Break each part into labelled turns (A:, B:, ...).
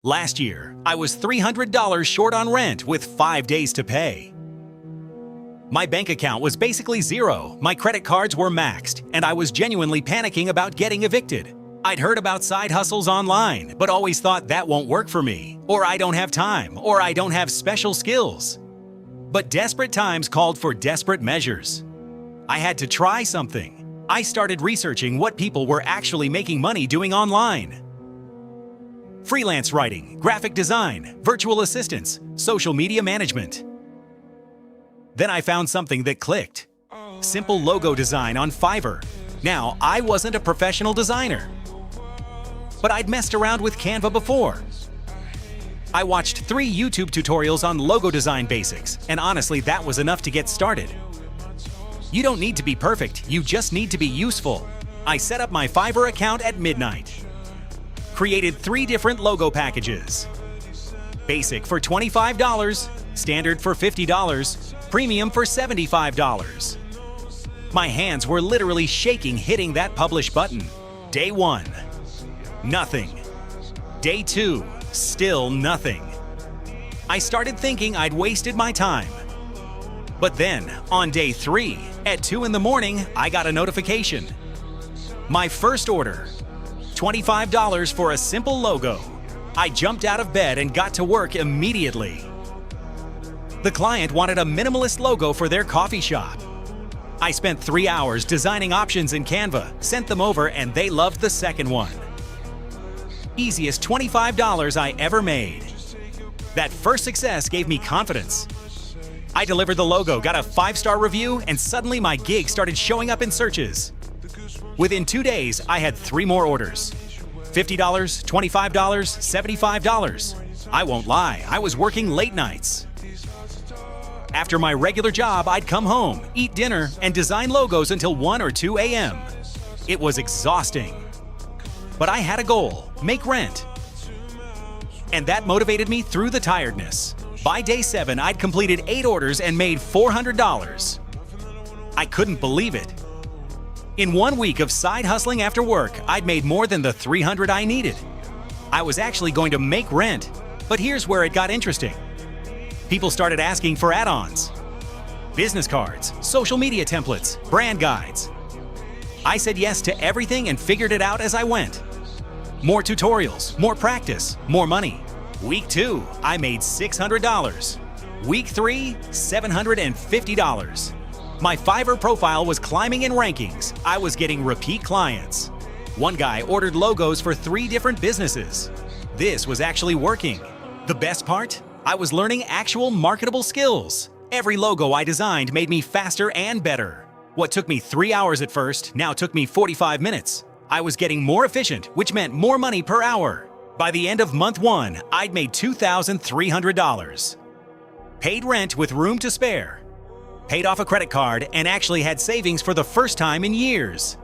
A: Last year, I was $300 short on rent with 5 days to pay. My bank account was basically zero, my credit cards were maxed, and I was genuinely panicking about getting evicted. I'd heard about side hustles online, but always thought that won't work for me, or I don't have time, or I don't have special skills. But desperate times called for desperate measures. I had to try something. I started researching what people were actually making money doing online. Freelance writing, graphic design, virtual assistants, social media management. Then I found something that clicked. Simple logo design on Fiverr. Now, I wasn't a professional designer, but I'd messed around with Canva before. I watched 3 YouTube tutorials on logo design basics, and honestly, that was enough to get started. You don't need to be perfect, you just need to be useful. I set up my Fiverr account at midnight. Created 3 different logo packages. Basic for $25, standard for $50, premium for $75. My hands were literally shaking hitting that publish button. Day 1, nothing. Day 2, still nothing. I started thinking I'd wasted my time. But then, on day 3, at 2 in the morning, I got a notification. My first order, $25 for a simple logo. I jumped out of bed and got to work immediately. The client wanted a minimalist logo for their coffee shop. I spent 3 hours designing options in Canva, sent them over, and they loved the second one. Easiest $25 I ever made. That first success gave me confidence. I delivered the logo, got a 5-star review, and suddenly my gig started showing up in searches. Within 2 days, I had 3 more orders. $50, $25, $75. I won't lie, I was working late nights. After my regular job, I'd come home, eat dinner, and design logos until 1 or 2 a.m. It was exhausting. But I had a goal, make rent. And that motivated me through the tiredness. By day 7, I'd completed 8 orders and made $400. I couldn't believe it. In 1 week of side hustling after work, I'd made more than the $300 I needed. I was actually going to make rent, but here's where it got interesting. People started asking for add-ons, business cards, social media templates, brand guides. I said yes to everything and figured it out as I went. More tutorials, more practice, more money. Week 2, I made $600. Week 3, $750. My Fiverr profile was climbing in rankings. I was getting repeat clients. One guy ordered logos for 3 different businesses. This was actually working. The best part? I was learning actual marketable skills. Every logo I designed made me faster and better. What took me 3 hours at first now took me 45 minutes. I was getting more efficient, which meant more money per hour. By the end of month 1, I'd made $2,300. Paid rent with room to spare. Paid off a credit card, and actually had savings for the first time in years.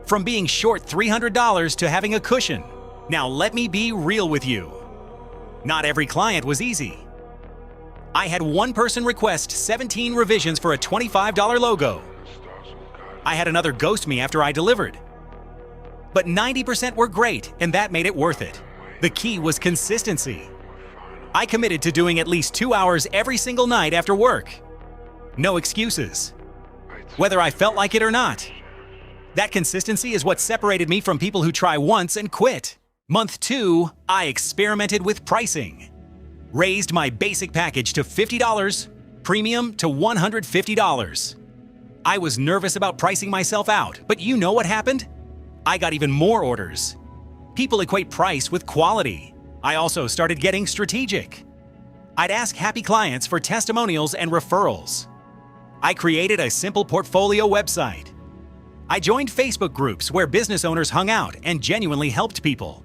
A: From being short $300 to having a cushion. Now let me be real with you. Not every client was easy. I had one person request 17 revisions for a $25 logo. I had another ghost me after I delivered. But 90% were great, and that made it worth it. The key was consistency. I committed to doing at least 2 hours every single night after work. No excuses. Whether I felt like it or not. That consistency is what separated me from people who try once and quit. Month 2, I experimented with pricing. Raised my basic package to $50, premium to $150. I was nervous about pricing myself out, but you know what happened? I got even more orders. People equate price with quality. I also started getting strategic. I'd ask happy clients for testimonials and referrals. I created a simple portfolio website. I joined Facebook groups where business owners hung out and genuinely helped people.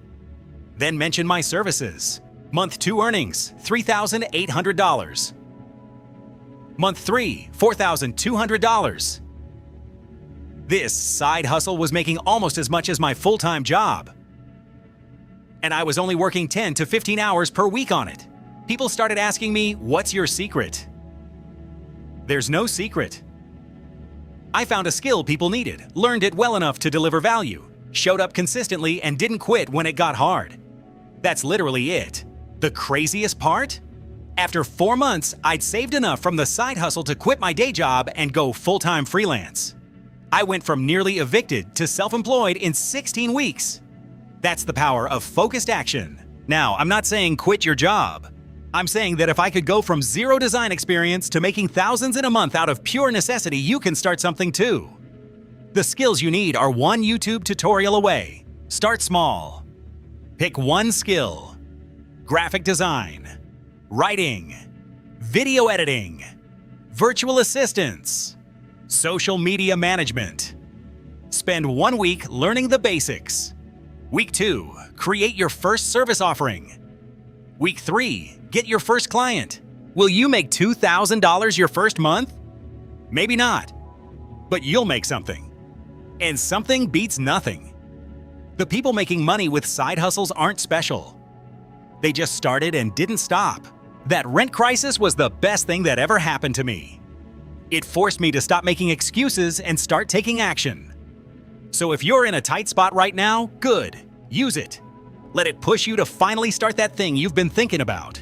A: Then mentioned my services. Month 2 earnings, $3,800. Month 3, $4,200. This side hustle was making almost as much as my full-time job. And I was only working 10 to 15 hours per week on it. People started asking me, "What's your secret?" There's no secret. I found a skill people needed, learned it well enough to deliver value, showed up consistently, and didn't quit when it got hard. That's literally it. The craziest part? After 4 months, I'd saved enough from the side hustle to quit my day job and go full-time freelance. I went from nearly evicted to self-employed in 16 weeks. That's the power of focused action. Now, I'm not saying quit your job. I'm saying that if I could go from zero design experience to making thousands in a month out of pure necessity, you can start something too. The skills you need are one YouTube tutorial away. Start small. Pick one skill: graphic design, writing, video editing, virtual assistants, social media management. Spend 1 week learning the basics. Week 2, create your first service offering. Week 3, get your first client. Will you make $2,000 your first month? Maybe not, but you'll make something. And something beats nothing. The people making money with side hustles aren't special. They just started and didn't stop. That rent crisis was the best thing that ever happened to me. It forced me to stop making excuses and start taking action. So if you're in a tight spot right now, good. Use it. Let it push you to finally start that thing you've been thinking about.